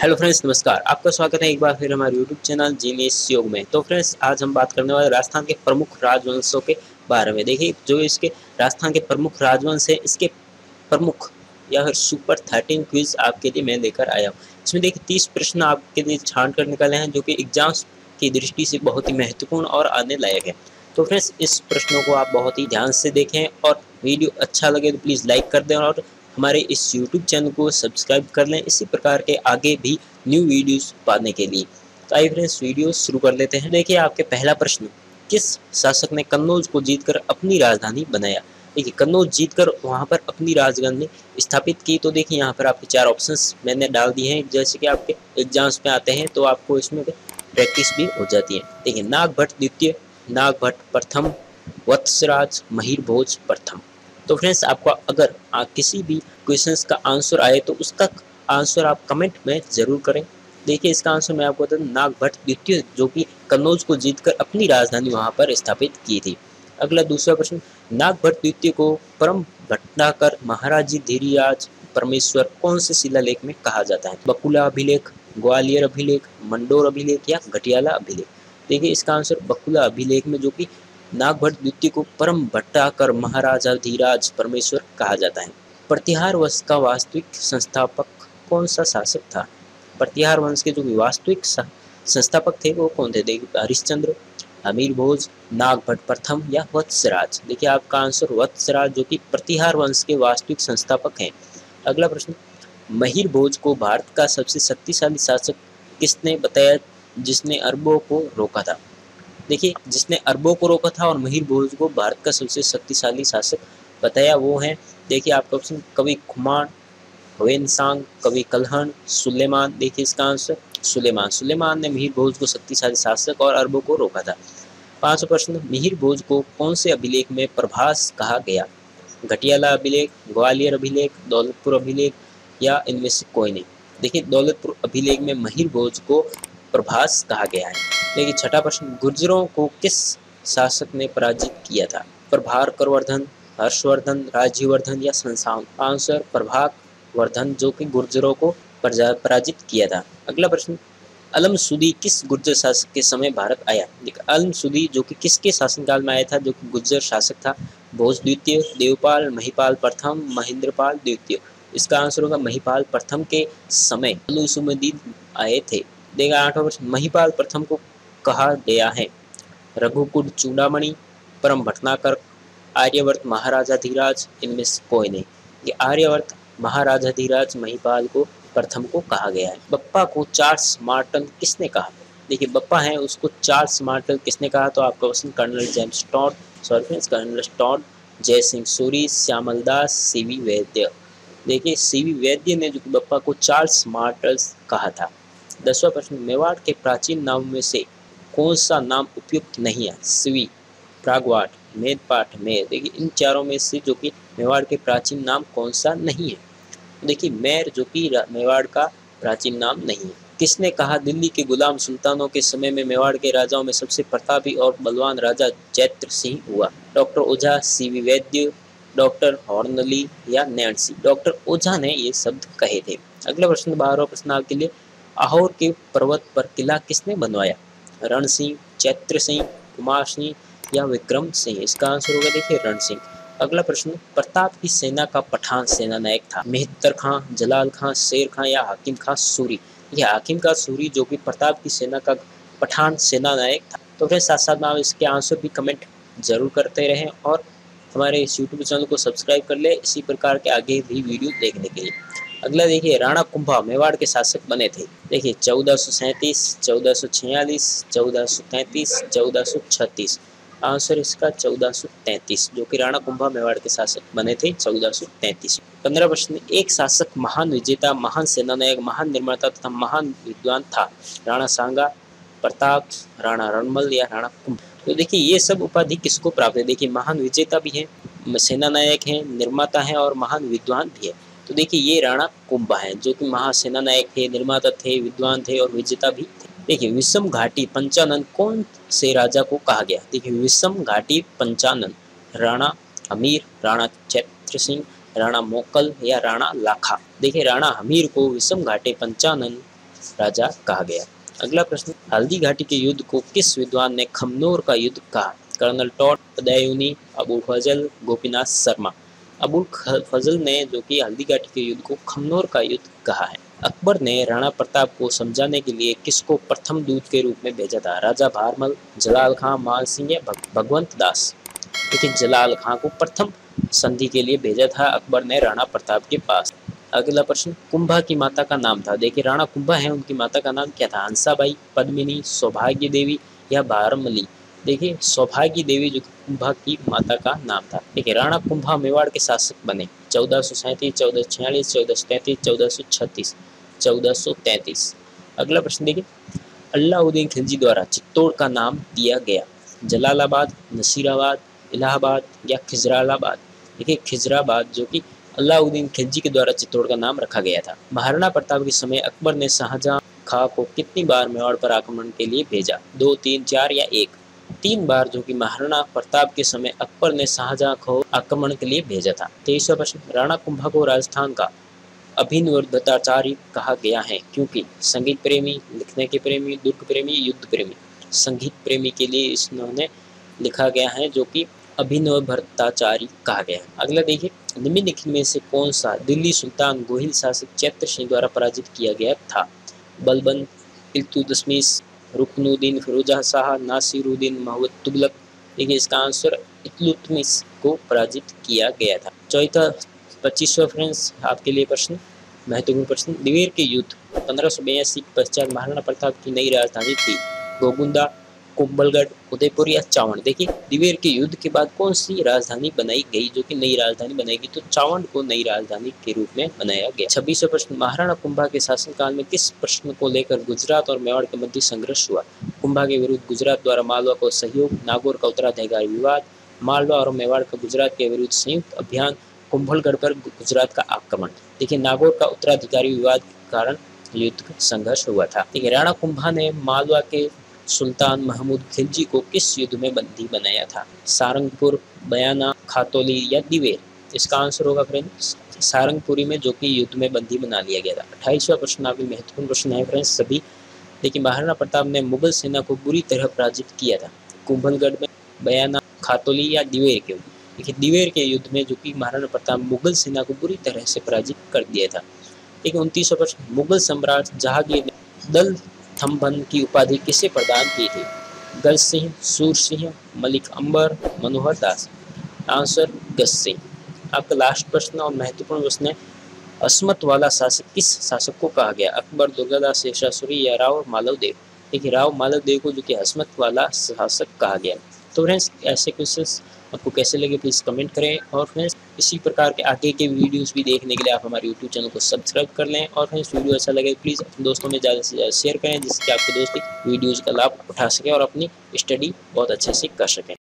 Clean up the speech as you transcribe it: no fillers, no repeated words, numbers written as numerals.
Hello friends, नमस्कार। आपका स्वागत है एक बार फिर हमारे यूट्यूब चैनल जीनियस योग में। तो फ्रेंड्स, आज हम बात करने वाले राजस्थान के प्रमुख राजवंशों के बारे में। देखिए, जो इसके राजस्थान के प्रमुख राजवंश है, इसके प्रमुख या फिर सुपर 13 क्विज आपके लिए मैं लेकर आया हूँ। इसमें देखिए 30 प्रश्न आपके लिए छान कर निकाले हैं, जो कि एग्जाम्स की दृष्टि से बहुत ही महत्वपूर्ण और आने लायक है। तो फ्रेंड्स, इस प्रश्नों को आप बहुत ही ध्यान से देखें और वीडियो अच्छा लगे तो प्लीज़ लाइक कर दें और हमारे इस यूट्यूब चैनल को सब्सक्राइब कर लें इसी प्रकार के आगे भी न्यू वीडियोस पाने के लिए। तो आइए फ्रेंड्स, वीडियो शुरू कर लेते हैं। देखिए, आपके पहला प्रश्न, किस शासक ने कन्नौज को जीतकर अपनी राजधानी बनाया? देखिए, कन्नौज जीतकर वहां पर अपनी राजधानी स्थापित की। तो देखिए, यहाँ पर आपके 4 ऑप्शंस मैंने डाल दिए हैं, जैसे कि आपके एग्जाम्स में आते हैं तो आपको इसमें प्रैक्टिस भी हो जाती है। देखिए, नागभट्ट द्वितीय, नागभट्ट प्रथम, वत्सराज, महिर भोज प्रथम। तो फ्रेंड्स, आपको अगर किसी भी क्वेश्चंस का आंसर आए तो उसका आंसर आप कमेंट में जरूर करें। देखिए, इसका आंसर मैं आपको बता दूं, नागभट्ट द्वितीय, जो कि कन्नौज को जीतकर अपनी राजधानी वहां पर स्थापित की थी। अगला दूसरा प्रश्न, नागभट्ट द्वितीय को परम भट्टाकर महाराजी धीराज परमेश्वर कौन से शिलालेख में कहा जाता है? बकुला अभिलेख, ग्वालियर अभिलेख, मंडोर अभिलेख या घटियाला अभिलेख? देखिए, इसका आंसर बकुला अभिलेख में, जो कि नागभट्ट द्वितीय को परम भट्टाकर महाराजा धीराज परमेश्वर कहा जाता है। प्रतिहार वंश का वास्तविक संस्थापक कौन सा शासक था? प्रतिहार वंश के जो वास्तविक संस्थापक थे वो कौन थे? देखिए, हरिश्चंद्र, अमीर भोज, नागभट्ट प्रथम या वत्सराज? देखिए, आपका आंसर वत्सराज, जो कि प्रतिहार वंश के वास्तविक संस्थापक हैं। अगला प्रश्न, महिर भोज को भारत का सबसे शक्तिशाली शासक किसने बताया जिसने अरबों को रोका था? देखिए, जिसने अरबों को रोका था और महिर भोज को भारत का सबसे शक्तिशाली शासक बताया वो है, देखिए आपका ऑप्शन कवि खुमान, हुएनसांग, कवि कल्हण, सुलेमान। देखिए, इसका आंसर सुलेमान। सुलेमान ने मिहिर भोज को शक्तिशाली शासक और अरबों को रोका था। 5वां प्रश्न, मिहिर भोज को कौन से अभिलेख में प्रभास कहा गया? घटियाला अभिलेख, ग्वालियर अभिलेख, दौलतपुर अभिलेख या इनमें से कोई नहीं? देखिए, दौलतपुर अभिलेख में महिर भोज को प्रभास कहा गया है। देखिए, 6वां प्रश्न, गुर्जरों को किस शासक ने पराजित किया था? प्रभाकरवर्धन, हर्षवर्धन, राज्यवर्धन या संसावन? आंसर प्रभाकरवर्धन, जो कि गुर्जरों को पराजित किया था। अगला प्रश्न, अलमसुदी किस गुर्जर शासक के समय भारत आया? अलमसुदी जो कि किसके शासनकाल में आया था, जो कि गुर्जर शासक था? भोज द्वितीय, देवपाल, महिपाल प्रथम, महेंद्रपाल द्वितीय? इसका आंसर होगा महिपाल प्रथम के समय अलमसुदी आए थे। देखा 8वां प्रश्न, महिपाल प्रथम को कहा गया है रघुकुल चूड़ामणि, परम भटनागर, आर्यवर्त, महाराजा धीराज? इनमें से कोई नहीं। ये आर्यवर्त महाराजा धीराज महिपाल को प्रथम को कहा गया है। बप्पा को चार्ल्स मार्टन किसने कहा? देखिए, बप्पा है उसको चार्ल्स मार्टन किसने कहा? तो आपका question colonel James Todd, colonel Todd, Jai Singh Suri, Shyamal Das, CV Vaidya. देखिए, सीवी वैद्य ने जो बप्पा को चार्ल्स मार्टन कहा था। 10वां प्रश्न, मेवाड़ के प्राचीन नामों में से कौन सा नाम उपयुक्त नहीं है? स्वी, प्रागवाट, मेदपाट, मेर। देखिए, इन चारों में से जो कि मेवाड़ के प्राचीन नाम कौन सा नहीं है? देखिए, मेर जो कि मेवाड़ का प्राचीन नाम नहीं है। किसने कहा दिल्ली के गुलाम सुल्तानों के समय में मेवाड़ के राजाओं में सबसे प्रतापी और बलवान राजा चैत्र सिंह हुआ? डॉक्टर ओझा, सीवी वैद्य, डॉक्टर हॉर्नली या नैन्सी? डॉक्टर ओझा ने ये शब्द कहे थे। अगला प्रश्न, 12वां प्रश्न आपके लिए, आहोर के पर्वत पर किला किसने बनवाया? रण सिंह, चैत्र सिंह, कुमार सिंह या विक्रम सिंह? इसका आंसर होगा देखिए रण सिंह। अगला प्रश्न, प्रताप की सेना का पठान सेना नायक था? मेहतर खां, जलाल खां, शेर खां या हाकिम खां सूरी? ये हाकिम खां सूरी, जो कि प्रताप की सेना का पठान सेना नायक था। तो फिर साथ साथ में आप इसके आंसर भी कमेंट जरूर करते रहें और हमारे इस यूट्यूब चैनल को सब्सक्राइब कर ले इसी प्रकार के आगे भी वीडियो देखने के लिए। अगला देखिए, राणा कुंभा मेवाड़ के शासक बने थे? देखिए, 1437, 1446, 1433, 1436? आंसर इसका 1433, जो कि राणा कुंभा मेवाड़ के शासक बने थे 1433। 15 प्रश्न, एक शासक महान विजेता, महान सेनानायक, महान निर्माता तथा महान विद्वान था? राणा सांगा, प्रताप, राणा रणमल या राणा कुंभ? तो देखिए, ये सब उपाधि किसको प्राप्त है? देखिए, महान विजेता भी है, सेनानायक है, निर्माता है और महान विद्वान भी है। तो देखिए, ये राणा कुंभा है, जो कि महासेना नायक थे, निर्माता थे, विद्वान थे और विजेता भी थे। देखिए, विषम घाटी पंचानन कौन से राजा को कहा गया? देखिए, विषम घाटी पंचानन राणा हमीर, राणा चैत्र सिंह, राणा मोकल या राणा लाखा? देखिए, राणा हमीर को विषम घाटी पंचानन राजा कहा गया। अगला प्रश्न, हल्दी घाटी के युद्ध को किस विद्वान ने खमनोर का युद्ध कहा? कर्नल टॉड, बदायूनी, अबुल फजल, गोपीनाथ शर्मा। अबुल फजल ने जो कि हल्दी घाटी के युद्ध को खमनोर का युद्ध कहा है। अकबर ने राणा प्रताप को समझाने के लिए किसको प्रथम दूत के रूप में भेजा था? राजा भारमल, जलाल खां, मान सिंह या भगवंत दास। देखिए जलाल खां को प्रथम संधि के लिए भेजा था अकबर ने राणा प्रताप के पास। अगला प्रश्न, कुंभा की माता का नाम था? देखिए राणा कुंभा है, उनकी माता का नाम क्या था? हंसाबाई, पद्मिनी, सौभाग्य देवी या भारमली। देखिए सौभाग्य देवी जो कुंभा की माता का नाम था। देखिए राणा कुंभा मेवाड़ के शासक बने 1437, 1446, 1433, 1436, 1433। अगला प्रश्न देखिए, अलाउद्दीन खिलजी द्वारा चित्तौड़ का नाम दिया गया? जलालाबाद, नसीराबाद, इलाहाबाद या खिजराबाद। देखिए खिजराबाद जो कि अलाउद्दीन खिलजी के द्वारा चित्तौड़ का नाम रखा गया था। महाराणा प्रताप के समय अकबर ने शाहजहां खां को कितनी बार मेवाड़ पर आक्रमण के लिए भेजा? 2, 3, 4 या 1। 3 बार जो कि महाराणा प्रताप के समय अकबर ने शाहजहां को आक्रमण के लिए भेजा था। 23वां प्रश्न, राणा कुंभा को राजस्थान का अभिनवगुप्तचारी कहा गया है क्योंकि? संगीत प्रेमी, लिखने के प्रेमी, दुर्ग प्रेमी, युद्ध प्रेमी। संगीत प्रेमी के लिए इन्होंने लिखा गया है जो कि अभिनव भट्टाचार्य कहा गया है। अगला देखिए, निम्नलिखित में से कौन सा दिल्ली सुल्तान गोहिल शासक चैत्र सिंह द्वारा पराजित किया गया था? बलबन, इल्तुतमिश, रुकनुद्दीन फिरोजा शाह, नासिरुद्दीन मोहम्मद तुगलक। देखिए इसका आंसर इल्तुतमिश को पराजित किया गया था। चौथा 25वां फ्रेंड्स आपके लिए प्रश्न, महत्वपूर्ण प्रश्न, दिवेर के युद्ध 1582 के पश्चात महाराणा प्रताप की नई राजधानी थी? गोगुंदा, कुंभलगढ़, उदयपुर या चावंड। देखिए दिवेर के युद्ध के बाद कौन सी राजधानी बनाई गई जो कि नई राजधानी बनाई गई? तो चावंड को नई राजधानी के रूप में बनाया गया। 26वां प्रश्न, महाराणा कुंभा के शासनकाल में किस प्रश्न को लेकर गुजरात और मेवाड़ के मध्य संघर्ष हुआ? कुंभा के विरुद्ध गुजरात द्वारा मालवा को सहयोग, नागौर का उत्तराधिकारी विवाद, मालवा और मेवाड़ का गुजरात के विरुद्ध संयुक्त अभियान, कुंभलगढ़ पर गुजरात का आक्रमण। देखिए नागौर का उत्तराधिकारी विवाद के कारण युद्ध संघर्ष हुआ था। देखिए राणा कुंभा ने मालवा के सुल्तान महमूद खिलजी को किस युद्ध में बंदी बनाया था? सारंगपुर, बयाना, खातौली या दिवेर। इसका आंसर होगा फ्रेंड्स सारंगपुरी में जो कि युद्ध में बंदी बना लिया गया था। 28वां प्रश्न आपके महत्वपूर्ण प्रश्न है फ्रेंड्स सभी। देखिए महाराणा प्रताप ने मुगल सेना को बुरी तरह पराजित किया था? कुंभलगढ़ में, बयाना, खातौली या दिवेर के? देखिए दिवेर के युद्ध में जो कि महाराणा प्रताप मुगल सेना को बुरी तरह से पराजित कर दिया था। देखिए 29वां प्रश्न, मुगल सम्राट जहांगीर ने दल थम्बन की उपाधि किसे प्रदान की थी? गज सिंह, सूर सिंह, मलिक अंबर, मनोहर दास। आंसर गज सिंह। आपका लास्ट प्रश्न और महत्वपूर्ण प्रश्न है, अस्मत वाला शासक किस शासक को कहा गया? अकबर, दुर्गादास, शेषासुरी या राव मालव देव। देखिए राव मालव देव को जो कि अस्मत वाला शासक कहा गया। तो फ्रेंड्स ऐसे क्वेश्चंस आपको कैसे लगे प्लीज़ कमेंट करें, और फ्रेंड्स इसी प्रकार के आगे के वीडियोस भी देखने के लिए आप हमारे यूट्यूब चैनल को सब्सक्राइब कर लें, और फ्रेंड्स वीडियो अच्छा लगे प्लीज़ अपने दोस्तों में ज़्यादा से ज़्यादा शेयर करें जिससे कि आपके दोस्त वीडियोज़ का लाभ उठा सकें और अपनी स्टडी बहुत अच्छे से कर सकें।